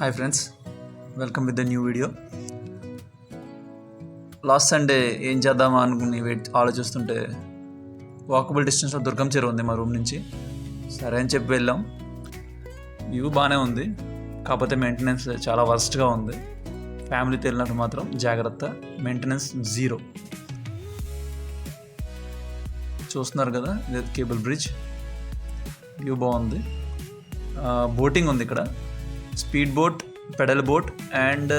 Hi friends, welcome with the new video. Last Sunday ఏం చేద్దామా అనుకుని ఆలోచిస్తుంటే వాకబుల్ డిస్టెన్స్లో దుర్గం చెరువు ఉంది మా రూమ్ నుంచి. సరే అని చెప్పి వెళ్ళాం. వ్యూ బాగానే ఉంది, కాకపోతే మెయింటెనెన్స్ చాలా వర్స్ట్గా ఉంది. ఫ్యామిలీతో వెళ్ళినప్పుడు మాత్రం జాగ్రత్త, మెయింటెనెన్స్ జీరో. చూస్తున్నారు కదా, ఇది కేబుల్ బ్రిడ్జ్. వ్యూ బాగుంది. బోటింగ్ ఉంది ఇక్కడ, speed boat, pedal boat and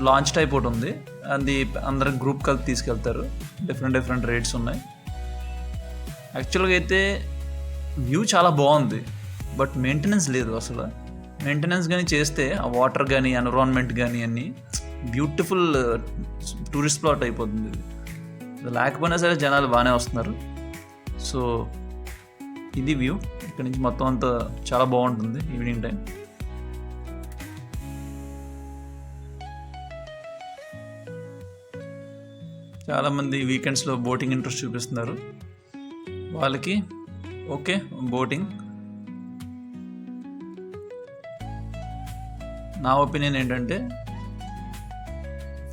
launch type ఒకటి ఉంది. అది అందరు గ్రూప్ కలిపి తీసుకెళ్తారు. డిఫరెంట్ రేట్స్ ఉన్నాయి. యాక్చువల్గా అయితే వ్యూ చాలా బాగుంది, బట్ మెయింటెనెన్స్ లేదు అసలు. మెయింటెనెన్స్ కానీ చేస్తే ఆ వాటర్ కానీ ఎన్విరాన్మెంట్ కానీ అన్నీ బ్యూటిఫుల్ టూరిస్ట్ స్పాట్ అయిపోతుంది. ఇది లేకపోయినా సరే జనాలు బాగానే వస్తున్నారు. సో ఇది వ్యూ. ఇక్కడ నుంచి మొత్తం అంతా చాలా బాగుంటుంది ఈవినింగ్ టైం. చాలామంది వీకెండ్స్లో బోటింగ్ ఇంట్రెస్ట్ చూపిస్తున్నారు. వాళ్ళకి ఓకే బోటింగ్. నా ఒపీనియన్ ఏంటంటే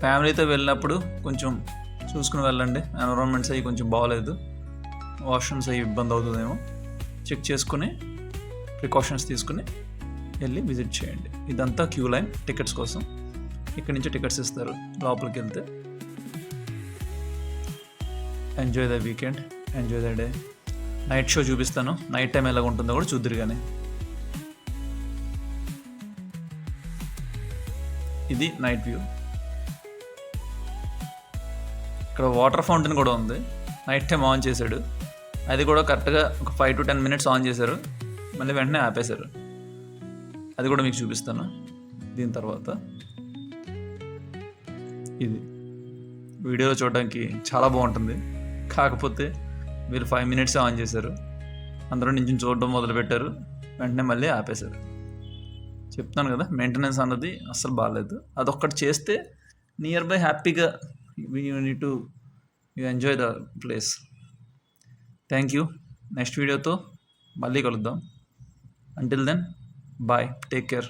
ఫ్యామిలీతో వెళ్ళినప్పుడు కొంచెం చూసుకుని వెళ్ళండి. ఎన్విరాన్మెంట్స్ అవి కొంచెం బాగోలేదు, వాష్రూమ్స్ అవి ఇబ్బంది అవుతుందేమో. చెక్ చేసుకుని ప్రికాషన్స్ తీసుకుని వెళ్ళి విజిట్ చేయండి. ఇదంతా క్యూ లైన్ టికెట్స్ కోసం. ఇక్కడి నుంచి టికెట్స్ ఇస్తారు లోపలికి వెళ్తే. Enjoy the weekend, enjoy the day. Night show చూపిస్తాను, నైట్ టైం ఎలాగ ఉంటుందో కూడా చూద్దరు. కానీ ఇది నైట్ వ్యూ. ఇక్కడ వాటర్ ఫౌంటైన్ కూడా ఉంది. నైట్ టైం ఆన్ చేశాడు, అది కూడా కరెక్ట్గా ఒక 5 to 10 minutes ఆన్ చేశారు, మళ్ళీ వెంటనే ఆపేశారు. అది కూడా మీకు చూపిస్తాను దీని తర్వాత. ఇది వీడియోలో చూడడానికి చాలా బాగుంటుంది, కాకపోతే వీళ్ళు 5 minutes ఆన్ చేశారు, అందరూ నుంచి చూడడం మొదలుపెట్టారు, వెంటనే మళ్ళీ ఆపేశారు. చెప్తాను కదా, మెయింటెనెన్స్ అన్నది అస్సలు బాగాలేదు. అదొక్కటి చేస్తే నియర్ బై హ్యాపీగా you need to enjoy the place. Thank you. Next వీడియోతో మళ్ళీ కలుద్దాం. Until then bye, take care.